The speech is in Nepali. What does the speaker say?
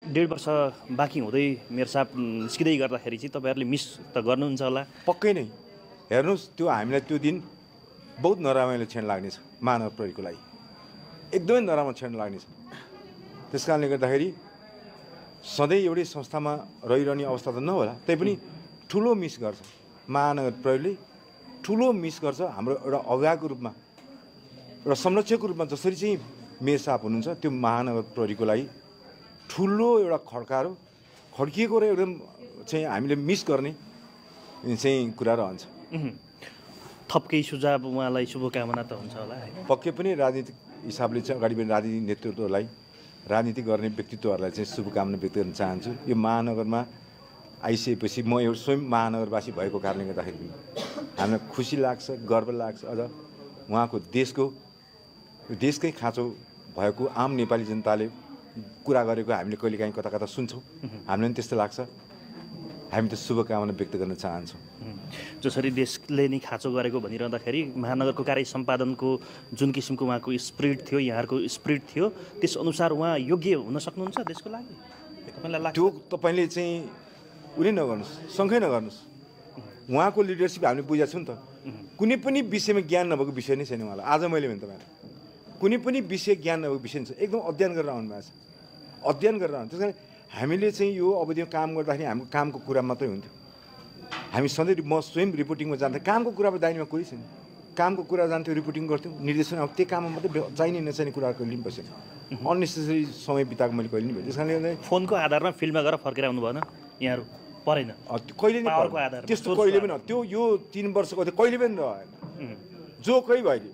1.5 वर्ष बाँकी हुँदै मेरो साहब निस्किँदै गर्दाखेरि चाहिँ तपाईँहरूले मिस त गर्नुहुन्छ होला? पक्कै नै। हेर्नुहोस्, त्यो हामीलाई त्यो दिन बहुत नराम्रो क्षण लाग्नेछ महानगर प्रहरीको लागि, एकदमै नराम्रो क्षण लाग्नेछ। त्यस कारणले गर्दाखेरि सधैँ एउटै संस्थामा रहिरहने अवस्था त नहोला, तैपनि ठुलो मिस गर्छ महानगर प्रहरीले, ठुलो मिस गर्छ हाम्रो एउटा अभिभावकको रूपमा, एउटा संरक्षकको रूपमा जसरी चाहिँ मेयर साहब हुनुहुन्छ, त्यो महानगर प्रहरीको लागि ठुलो एउटा खड्कारो खड्किएको र एकदम चाहिँ हामीले मिस गर्ने चाहिँ कुरा रहन्छ। थप केही सुझाव उहाँलाई शुभकामना त हुन्छ होला है? पक्कै पनि राजनीतिक हिसाबले चाहिँ अगाडि बढ्ने राजनीतिक नेतृत्वलाई, राजनीति गर्ने व्यक्तित्वहरूलाई चाहिँ शुभकामना व्यक्त गर्न चाहन्छु। यो महानगरमा आइसकेपछि म एउटा स्वयं महानगरवासी भएको कारणले गर्दाखेरि हामीलाई खुसी लाग्छ, गर्व लाग्छ। अझ उहाँको देशकै खाँचो भएको आम नेपाली जनताले कुरा गरेको हामीले कहिलेकाहीँ कता कता सुन्छौँ, हामीलाई पनि त्यस्तो लाग्छ। हामी त शुभकामना व्यक्त गर्न चाहन्छौँ। जसरी देशले नै खाँचो गरेको भनिरहँदाखेरि महानगरको कार्य सम्पादनको जुन किसिमको उहाँको स्पिरिट थियो, यहाँहरूको स्पिरिट थियो, त्यसअनुसार उहाँ योग्य हुन सक्नुहुन्छ देशको लागि? तपाईँलाई लाग्छ? त्यो तपाईँले चाहिँ उनी नगर्नुहोस्, सँगै नगर्नुहोस्। उहाँको लिडरसिप हामीले बुझेको छौँ नि त। कुनै पनि विषयमा ज्ञान नभएको विषय नै छैन उहाँलाई। आज मैले भने तपाईँलाई कुनै पनि विषय ज्ञान नभएको विषय छ, एकदम अध्ययन गरेर आउनुभएको छ, अध्ययन गरेर आउनु। त्यस कारण हामीले चाहिँ यो अवधिमा काम गर्दाखेरि हाम्रो कामको कुरा मात्रै हुन्थ्यो। हामी सधैँ म स्वयं रिपोर्टिङमा जान्थेँ, कामको कुरामा दाइनीमा कोही छैन, कामको कुरा जान्थ्यो, रिपोर्टिङ गर्थ्यौँ, निर्देशन अब त्यो काममा मात्रै चाहिने नचाहिने कुराहरू कहिले पनि बसेन। अननेसेसरी समय बिताएको मैले कहिले पनि भेटेँ। त्यस कारणले फोनको आधारमा फिल्डमा गएर फर्केर आउनु भएन यहाँहरू? परेन कहिले नै त्यस्तो कहिले पनि त्यो यो 3 वर्षको कहिले पनि रहेन, जो कोही भइदियो।